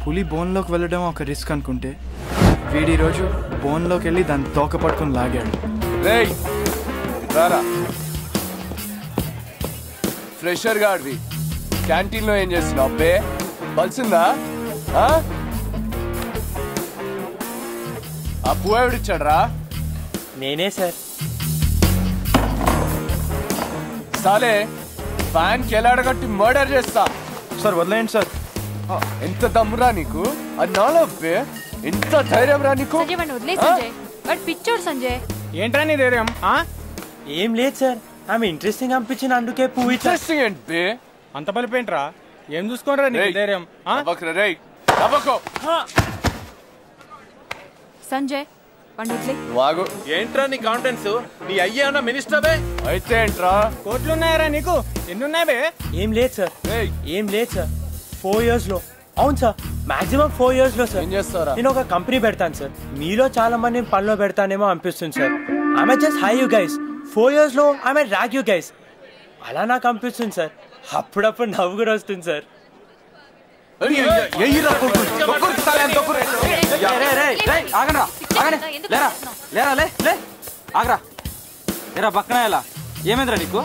పులి బోన్లోకి వెళ్ళడం ఒక రిస్క్ అనుకుంటే వీడి రోజు బోన్లోకి వెళ్ళి దాన్ని తోక పట్టుకుని లాగాడు. ఫ్రెషర్ గాడివి క్యాంటీన్లో ఏం చేస్తున్నావు అబ్బే? బలిసిందా? ఆ పువ్వు ఎవడిచ్చాడ్రా? నేనే సార్. సాలే ఫ్యాన్ కెలాడగట్టి మర్డర్ చేస్తా. సార్ వదిలేయండి సార్. ఎంత దమ్మురా నీకు? అది నాలో అబ్బే, ఎంత ధైర్యం రా నీకు? పిచ్చోడు సంజయ్. ఏంట్రా నీ ధైర్యం? ఏం లేదు సార్, ఆమె ఇంట్రెస్టింగ్ అనిపించిన అందుకే పువ్వు. ఇంట్రెస్టింగ్ ఏంటి? అంత పలిపేంట్రా? ఏం చూసుకోండిరా నీ ధైర్యం? సంజయ్ వాగు. ఏంట్రా నీ కాన్ఫిడెన్స్? నీ అయ్యా మినిస్టర్ అయితే ఏంట్రా? కోట్లు ఉన్నాయరా నీకు? ఎన్ని ఉన్నాయి బే? ఏం లేదు సార్, ఏం లేదు సార్. 4 years లో. అవును సార్, మాక్సిమం 4 years లో సార్. ఏం చేస్తారా? నేను ఒక కంపెనీ పెడతాను సార్. మీలో చాలా మంది పనిలో పెడతానేమో అనిపిస్తుంది సార్. ఆమె just high you guys, 4 years లో ఆమె ర్యాక్ యూ గైస్. అలా నాకు అనిపిస్తుంది సార్. అప్పుడప్పుడు నవ్వు కూడా వస్తుంది సార్. పక్కన ఎలా ఏమైందిరా నీకు?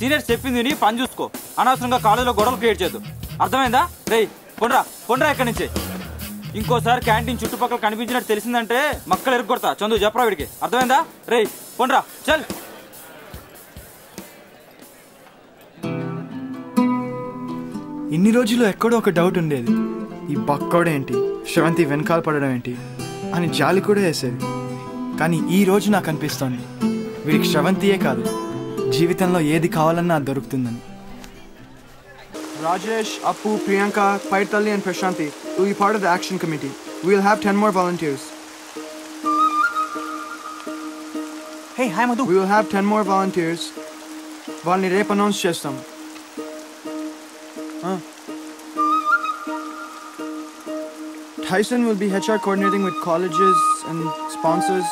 సీనియర్స్ చెప్పింది నీ పని చూసుకో, అనవసరంగా కాలేజీలో గొడవలు క్రియేట్ చేయదు. అర్థమైందా? రేయ్ పొండ్రా ఎక్కడి నుంచి. ఇంకోసారి క్యాంటీన్ చుట్టుపక్కల కనిపించినట్టు తెలిసిందంటే మక్కలు ఎరుకొడతా. చందు చెప్పరా వీడికి, అర్థమైందా? రేయ్ పొండ్రా చల్. ఇన్ని రోజులు ఎక్కడో ఒక డౌట్ ఉండేది, ఈ బక్కోడేంటి శ్రవంతి వెనకాల పడడం ఏంటి అని జాలి కూడా వేసేది. కానీ ఈ రోజు నాకు అనిపిస్తోంది వీడికి శ్రవంతియే కాదు, జీవితంలో ఏది కావాలన్నా అది దొరుకుతుందని. Rajesh, Appu, Priyanka, Paitali and Prashanti will be part of the action committee. We will have 10 more volunteers. Hey, hi Madhu. We will have 10 more volunteers. వాళ్ళని రేపు అనౌన్స్ చేస్తాం. Tyson will be HR coordinating with colleges and sponsors.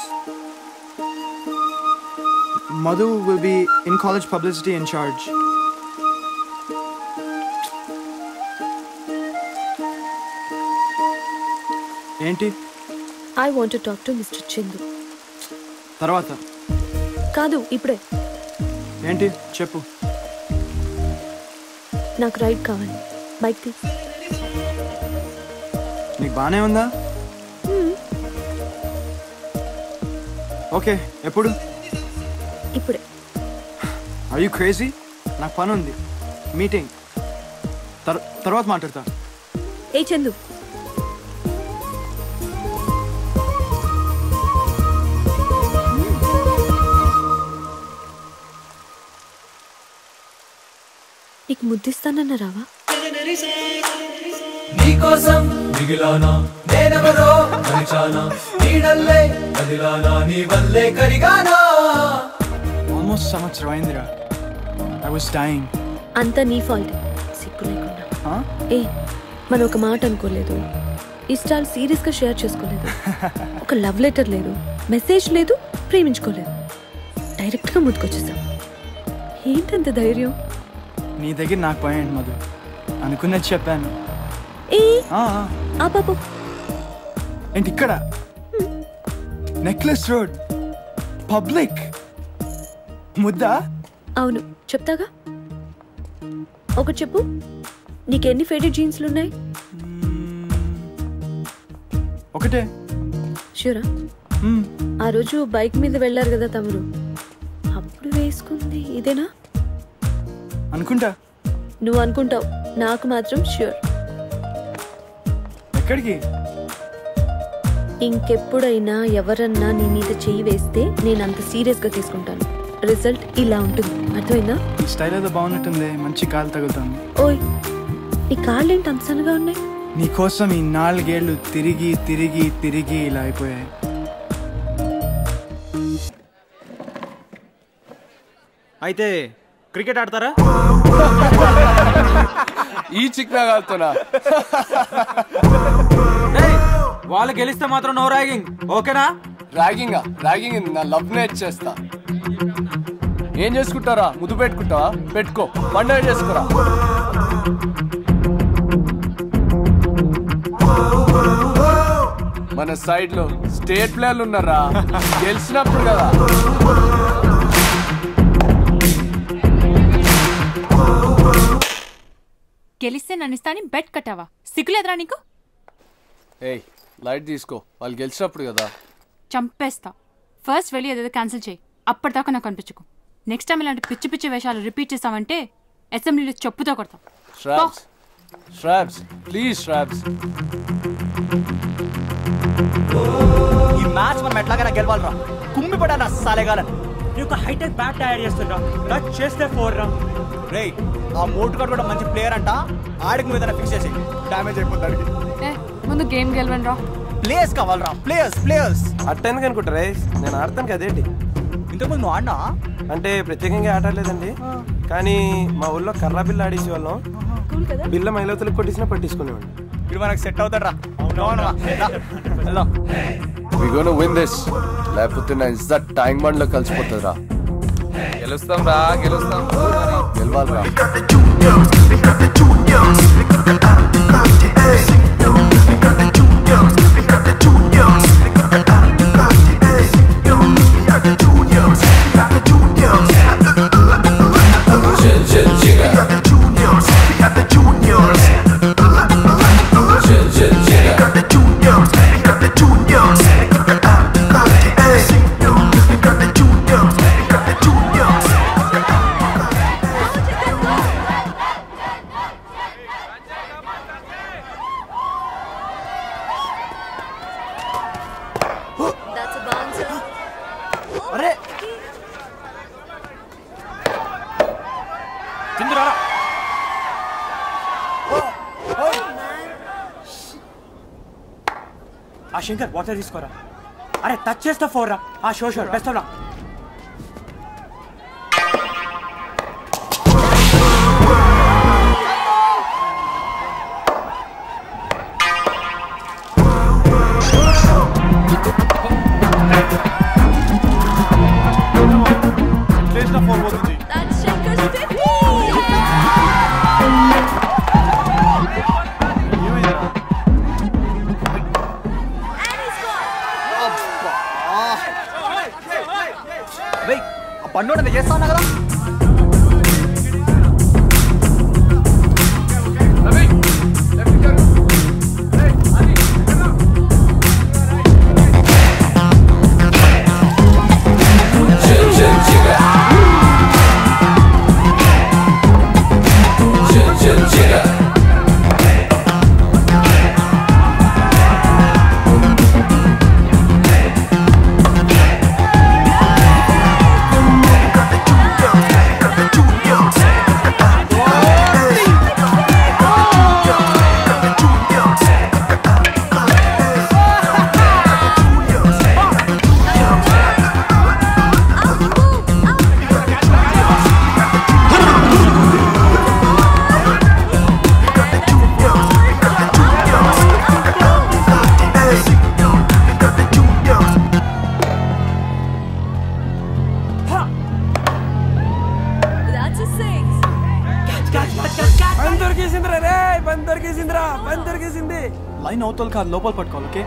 Madhu will be in college publicity in charge. ఏంటి? I want to talk to Mr. Chindu. తర్వాత కాదు, ఇప్పుడే. ఏంటి చెప్పు. నాకు రైడ్ కావాలి, బైక్ తీ. నీకు బానే ఉందా? ఓకే, ఎప్పుడు? ఇప్పుడే. Are you crazy? నాకు పని ఉంది, మీటింగ్. తర్వాత మాట్లాడతా. ఏ చందు, నీకు ముద్దిస్తానన్న రావా? నీకోసం మిగిలానా నేనెవరో మరిచానా నీడల్లే కదిలానా నీ వల్లే కరిగానా. Almost సంవత్సరం అయిందిరా. I was dying. అంతా నీ ఫాల్ట్, సిగ్గు లేకుండా. ఏ మనం ఒక మాట అనుకోలేదు, ఇష్టాలు సీరియస్గా షేర్ చేసుకోలేదు, ఒక లవ్ లెటర్ లేదు, మెసేజ్ లేదు, ప్రేమించుకోలేదు, డైరెక్ట్గా ముందుకొచ్చేసాం. ఏంటంత ధైర్యం? నీ దగ్గర నాకు పోయండి మధు, అనుకున్నది చెప్పాను. బాబు ఏంటి ఇక్కడ? నెక్లెస్ రోడ్ పబ్లిక్ ముద్దా? అవును, చెప్తాగా. ఒకటి చెప్పు, నీకెన్ని ఫేవరెట్ జీన్స్లు ఉన్నాయి? ఒకటే. ష్యూరా? ఆ రోజు బైక్ మీద వెళ్ళారు కదా తమ్ముడు, అప్పుడు వేసుకుంది ఇదేనా? అనుకుంటా. నువ్వు అనుకుంటావు, నాకు మాత్రం ష్యూర్. ఎక్కడికి? ఇంకెప్పుడైనా ఎవరన్నా నీ మీద చెయ్యి వేస్తే నేను అంత సీరియస్గా తీసుకుంటాను. రిజల్ట్ ఇలా ఉంటుంది, అర్థమైందా? ఈ స్టైల్ ఏదో బాగున్నట్టుంది, మంచి కాలు తగులుతుంది. ఓయ్, నీ కాళ్ళు ఏంటి అంత సన్నగా ఉన్నాయి? నీకోసం ఈ 4 ఏళ్ళు తిరిగి తిరిగి తిరిగి ఇలా అయిపోయాయి. అయితే క్రికెట్ ఆడతారా? ఈ చిక్నా కాలుతున్నా. వాళ్ళు గెలిస్తే మాత్రం నో ర్యాగింగ్, ఓకేనా? ర్యాగింగ్ నా లవ్ నే చేస్తా. ఏం చేసుకుంటారా? ముద్దు పెట్టుకుంటావా? పెట్టుకో, పండుగ చేసుకురా. మన సైడ్ లో స్టేట్ ప్లేయర్లు ఉన్నారా గెలిచినప్పుడు కదా. గెలిస్తే నన్ను ఇస్తా అని బెట్ కట్టావా? సిగ్గులేదురా నీకు? ఏయ్ లైట్ తీసుకో, వాళ్ళు గెలిచినప్పుడు కదా. చంపేస్తా. ఫస్ట్ వెళ్ళి ఏదేదో క్యాన్సిల్ చేయి. అప్పటిదాకా నాకు కనిపించుకో. నెక్స్ట్ టైం ఇలాంటి పిచ్చి పిచ్చి వేషాలు రిపీట్ చేస్తావంటే అసెంబ్లీలో చెప్పుతో కొడతాం. శ్రాబ్స్ శ్రాబ్స్ ప్లీజ్ శ్రాబ్స్. ఈ మ్యాచ్ మనం ఎట్లాగైనా గెలవాలరా. కుమ్మి పడానా సాలేగాలని. నీ ఒక హైటెక్ బ్యాట్ తయారు చేస్తుండ్రా. టచ్ చేస్తే 4 రా. రేయ్ ఆ మోటుగాడు కూడా మంచి ప్లేయర్ అంట. ఆడికి మీద ఫిక్స్ చేసి డ్యామేజ్ అయిపోతాడు. ముందు గేమ్ గెలవండి రా. ప్లేయర్స్ కావాలరా. ప్లేయర్స్ అట్టెందుకు అనుకుంటారా? నేను ఆడతాను కదేంటి. ఇంతకుముందు నువ్వు ఆడినా అంటే ప్రత్యేకంగా ఆడలేదండి, కానీ మా ఊళ్ళో కర్రా బిల్ల ఆడేసి వాళ్ళం. బిల్ల మైలవతలకు కొట్టేసినా పట్టించుకునేవాడిని. ఇప్పుడు మనకు సెట్ అవుతాడు రా. We gonna win this. లేకపోతే నా ఇజ్జత్ ట్యాంక్ బండ్ లో కలిసిపోతుందిరా. గెలుస్తాం రా, గెలుస్తాం. గెలవాలిరా. ఆ శంకర్ వాటర్ తీసుకోరా. అరే టచ్ చేస్తా 4 రా. ఆ షోర్ బెస్ట్ రా. పన్నోడు నేను చేస్తా ఉన్నా కదా. లైన్ అవతల కాదు, లోపల పట్టుకోవాలి. ఓకే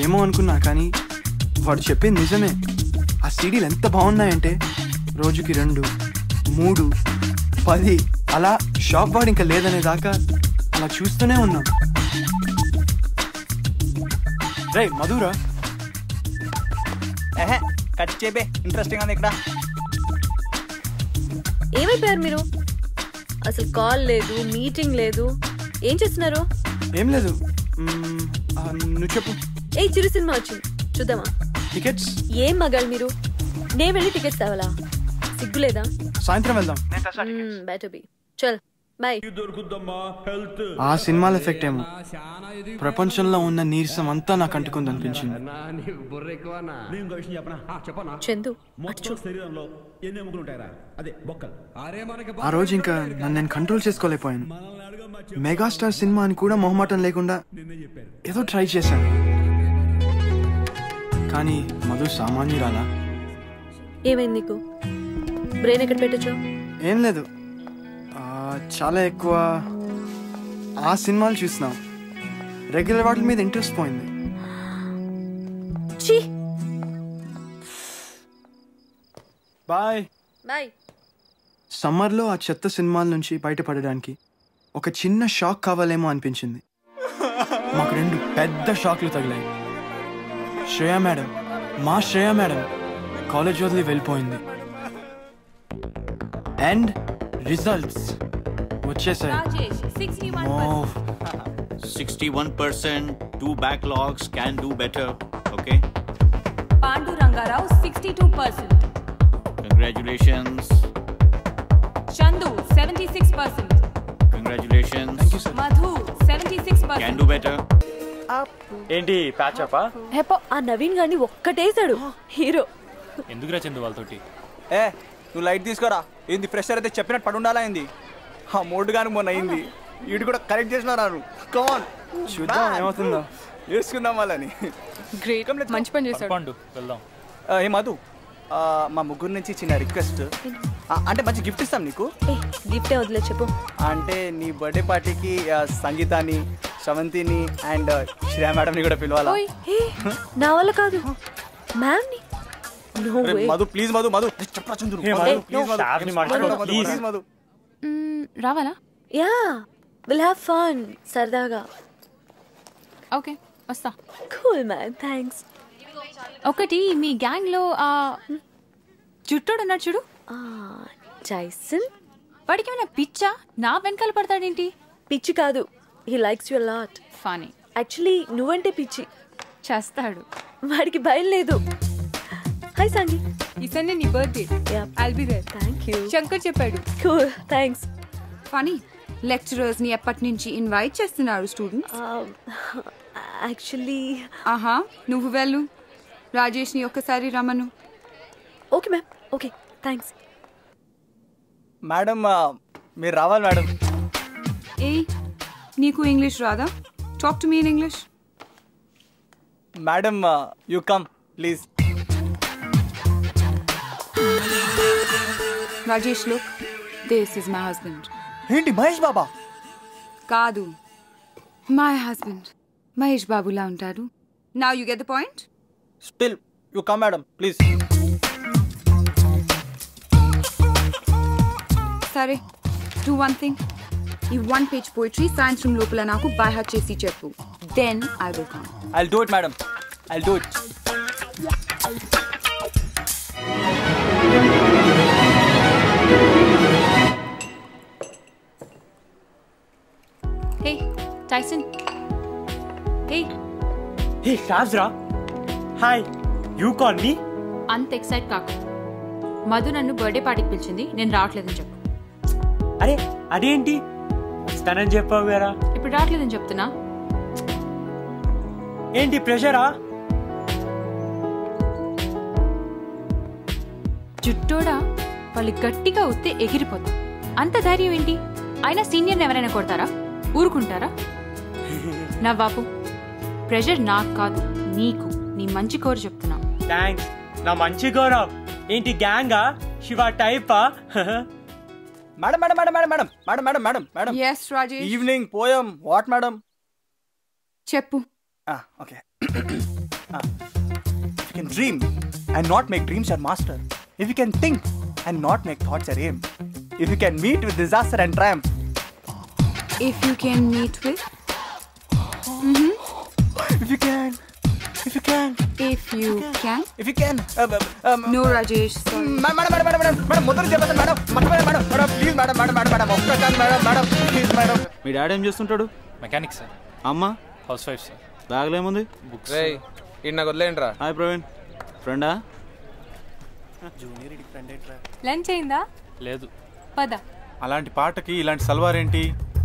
ఏమో అనుకున్నా, కానీ వాడు చెప్పింది నిజమే. ఆ సీడీలు ఎంత బాగున్నాయంటే రోజుకి 2, 3, 10 అలా షాక్ వాడు ఇంకా లేదనే దాకా అలా చూస్తూనే ఉన్నాం. రే మధురా, కట్ చేపే ఇంట్రెస్టింగ్ ఉంది ఇక్కడ. ఏమైపోయారు మీరు? అసలు కాల్ లేదు, మీటింగ్ లేదు, ఏం చేస్తున్నారు? ఏం లేదు. నువ్వు చెప్పు. చిరు సినిమా వచ్చింది, చూద్దామా? టికెట్స్? ఏం మగాళ్ళు మీరు, నేను వెళ్ళి టికెట్స్ తేవాలా? సిగ్గులేదా? సాయంత్రం వెళ్దాం. Better be. చల్ బాయ్. ఆ సినిమాల ఎఫెక్ట్ ఏమో ప్రపంచంలో ఉన్న నీరసం అంతా నాకు అంటుకుంది అనిపించింది. చందు, ఆ రోజు ఇంకా నన్ను నేను కంట్రోల్ చేసుకోలేకపోయాను. మెగాస్టార్ సినిమా అని కూడా మొహమాటం లేకుండా ఏదో ట్రై చేశాను. కానీ మధు సామాన్యురాలా? ఏమైంది నీకు? బ్రెయిన్ ఎక్కడ పెట్టచ్చు? ఏం లేదు, చాలా ఎక్కువ ఆ సినిమాలు చూసినాం. రెగ్యులర్ వాటి మీద ఇంట్రెస్ట్ పోయింది. Bye bye. సమ్మర్లో ఆ చెత్త సినిమాల నుంచి బయటపడడానికి ఒక చిన్న షాక్ కావాలేమో అనిపించింది. మాకు 2 పెద్ద షాక్లు తగిలాయి. శ్రేయా మేడం, మా శ్రేయా మేడం కాలేజ్ వదిలి వెళ్ళిపోయింది. అండ్ రిజల్ట్స్ వచ్చేసాయి. 61%, 2 backlogs, can do better. Okay. Pandu Rangarao 62%. Congratulations. Chandu 76%. Congratulations. Thank you sir. Madhu 76%. Can do better. ఏంటి ప్యాచప్పా? ఆ నవీన్ గాని ఒక్కటేసాడు హీరో. ఎందుకురా చందు వాళ్ళతోటి? నువ్వు లైట్ తీసుకోరా. ఏంది ప్రెషర్ అయితే చెప్పినట్టు పడి ఉండాలా? ఏంది ఆ మోడ్ గాని మొన్న అయింది. వీడు కూడా కరెక్ట్ చేసినారా? కమాన్ చూద్దాం ఏమవుతుందో. వేసుకుందాం వాళ్ళని. గ్రేట్, మంచి పని చేశాడు. వెళ్దాం. ఏ మధు, మా ముగ్గురు నుంచి చిన్న రిక్వెస్ట్. అంటే మంచి గిఫ్ట్ ఇస్తాం నీకు. గిఫ్ట్ వదిలే చెప్పు. అంటే నీ బర్త్డే పార్టీకి సంగీతాని, శ్రవంతిని అండ్ శ్రేయా మేడంని కూడా పిలవాలా? నా వల్ల కాదు, మ్యామ్ ని. మధు ప్లీజ్, మధు మధు చెప్పరా చంద్రు, ప్లీజ్ మధు. రావాలా? Yeah, will have fun. సరదాగా. ఓకే వస్తా. Cool man, thanks. ఒకటి, మీ గ్యాంగ్ లో ఆ జుట్టోడు ఉన్నాడు చూడు, జైసన్. వాడికి ఏమైనా పిచ్చా? నా వెనకాల పడతాడేంటి? పిచ్చి కాదు, he likes you lot. Funny. Actually నువ్వంటే పిచ్చి. చేస్తాడు. వాడికి భయం లేదు. హాయ్ సంగీ. ఈ సండే నీ birthday. I'll be there. Thank you. Shankar చెప్పాడు. Cool, thanks. ఫనీ, లెక్చరర్స్ ని ఎప్పటి నుంచి ఇన్వైట్ చేస్తున్నారు స్టూడెంట్స్? యాక్చువల్లీ నువ్వు వెళ్ళు, రాజేష్ ని ఒక్కసారి రమ్మను. Okay ma'am, okay thanks. Madam మీరు రావాలి మేడం. నీకు ఇంగ్లీష్ రాదా? Talk to me in English. Madam you come please. Rajesh look, this is my husband. ఏంటి మహేష్ బాబా? కాదు, మై హస్బెండ్ మహేష్ బాబులా ఉంటారు. Now you get the point. Still you come madam please. సరే, do one thing. ఈ 1 page poetry సాయంత్రం లోపల నాకు by heart చేసి చెప్పు. Then I will come. I'll do it madam, I'll do it. Hey Tyson. Hey రాజ్రా. Hi, you call me. అంత excite కాకు. మధు నన్ను బర్త్డే పార్టీకి పిలిచింది, నేను రావట్లేదని చెప్పు. అరే అదేంటి, వస్తానని చెప్పావు కదా. ఇప్పుడు రావట్లేదని చెప్తున్నా. ఏంటి ప్రెషరా? జుట్టోడా, వాళ్ళు గట్టిగా ఉత్తే ఎగిరిపోతా. అంత ధైర్యం ఏంటి? అయినా సీనియర్ని ఎవరైనా కొడతారా? ఊరుకుంటారా? నా బాపు, ప్రెషర్ నాకు కాదు నీకు. నీ మంచి కోరు చెప్తున్నా. థ్యాంక్స్. నా మంచి గౌరవ్. ఏంటి గ్యాంగా? శివ టైపా? Madam madam madam madam madam madam madam madam madam. yes Rajesh. Evening poem. What madam? చెప్పు. Okay. If you can dream and not make dreams your master, if you can think and not make thoughts your aim, If you can meet with disaster and triumph. If you can meet with. If you can. If you can. If you can. If you can. No, Rajesh. Sorry. Madam, మొదలు చెప్పండి madam. Madam please madam ఒక్కసారి madam please madam. మీ daddy ఏం చేస్తుంటాడు? Mechanic sir. అమ్మ? Housewife sir. బ్యాగ్లో ఏముంది? Books. రేయ్ ఇది నాకు వదిలేయండిరా. హాయ్ ప్రవీణ్. ఫ్రెండా? లంచ్ అయిందా? లేదు. పద. అలాంటి పాటకి ఇలాంటి సల్వార్ ఏంటి?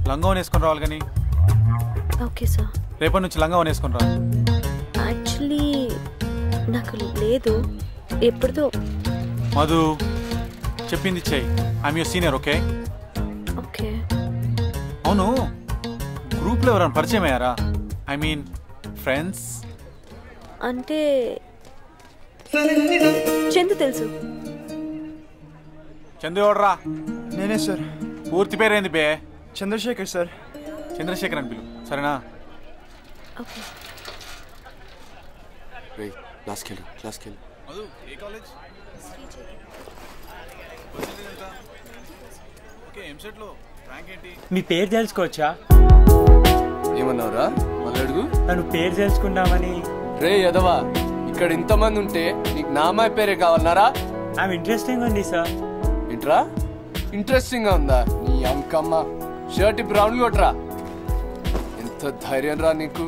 లంగా వేసుకొని రావాలి కానీ. Okay sir. రేపటి నుంచి లంగా వేసుకొని రా. యాక్చువల్లీ నాకు లేదు, ఎప్పుడుదో. మధు చెప్పింది చెయ్యి. I'm your senior. Okay okay. అవును, గ్రూప్లో ఎవరైనా పరిచయం అయ్యారా? I mean friends. అంటే చందు తెలుసు. చందు ఎవడరా? నేనే సార్. పూర్తి పేరేంది బే? చంద్రశేఖర్ సార్. చంద్రశేఖర్ అని పిలు, సరేనా? ఓకే. రేయ్ క్లాస్కి వెళ్ళు. మధు ఏ కాలేజ్? ఓకే ఎంసెట్లో ర్యాంక్ ఏంటి? మీ పేరు తెలుసుకోవచ్చా? ఏమన్నావురా? మళ్ళీ అడుగు. నన్ను పేరు తెలుసుకుందామని. రే యదవా, ఇక్కడ ఇంతమంది ఉంటే నీకు నా అమ్మాయి పేరే కావాలన్నారా? ఆమె ఇంట్రెస్టింగ్ ఉంది సార్. ఏంట్రా ఇంట్రెస్టింగ్ గా ఉందా? నీ అంకమ్మ షర్ట్ బ్రౌన్ కొట్రా. ఎంత ధైర్యం రా నీకు?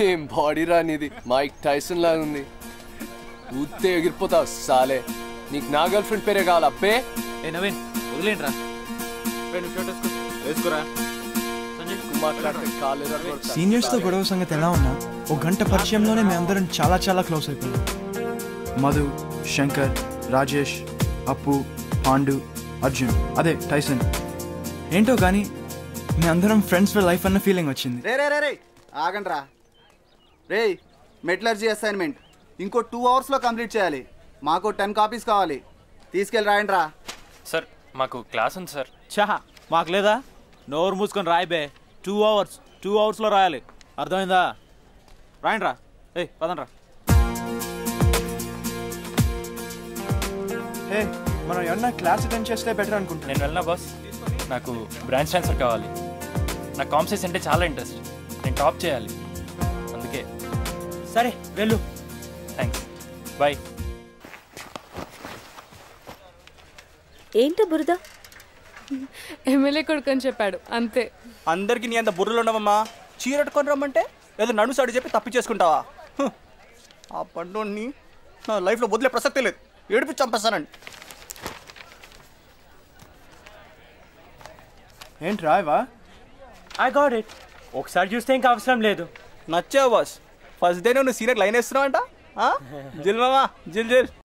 ఏం బాడీ రా నీది, మైక్ టైసన్ లాగా ఉంది. ఊతే ఎగిరిపోతావు సాలే. నీకు నా గర్ల్ ఫ్రెండ్ పేరే కావాలా అబ్బే? ఏ నవీన్ వదిలేండి రా. వేసుకోరా. సీనియర్స్తో గొడవ సంగతి ఎలా ఉన్నా ఒక గంట పరిచయంలోనే మేము అందరం చాలా చాలా క్లోజ్ అయిపోయాం. మధు, శంకర్, రాజేష్, అప్పు, పాండు, అర్జున్, అదే టైసన్. ఏంటో కానీ మీ అందరం ఫ్రెండ్స్ ఫర్ లైఫ్ అన్న ఫీలింగ్ వచ్చింది. రే ఆగండి రా. రే మెటలర్జీ అసైన్మెంట్ ఇంకో 2 అవర్స్లో కంప్లీట్ చేయాలి. మాకు 10 కాపీస్ కావాలి. తీసుకెళ్ళి రాయండి రా. సార్ మాకు క్లాస్ ఉంది సార్. చహా మాకు లేదా? నోరు మూసుకొని రాయి బే. 2 అవర్స్ 2 అవర్స్లో రాయాలి, అర్థమైందా? రాయండి రా. ఏయ్ పదండి రా. హే మనం ఏమన్నా క్లాస్ అటెండ్ చేస్తే బెటర్ అనుకుంటా. నేను వెళ్ళినా బాస్, నాకు బ్రాంచ్ ట్రాన్స్ఫర్ కావాలి. నాకు కాంపిటీషన్ అంటే చాలా ఇంట్రెస్ట్. నేను టాప్ చేయాలి, అందుకే. సరే వెళ్ళు. Thanks, bye. ఏంటో బురద? ఎమ్మెల్యే కొడుకు అని చెప్పాడు అంతే. అందరికి నీ అంత బుర్రలు ఉండవమ్మా. చీరట్టుకొని రమ్మంటే ఏదో నడు సాడు చెప్పి తప్పి చేసుకుంటావా? ఆ పండుని నా లైఫ్లో వదిలే ప్రసక్తే లేదు. ఏడిపి చంపేస్తానండి. ఏంటి రాయవా? I got it. ఒకసారి చూస్తే ఇంకా అవసరం లేదు. నచ్చావు బాస్. ఫస్ట్ డే నువ్వు సీనియర్ లైన్ వేస్తున్నావు అంట. జిల్ మామా జిల్ జిల్.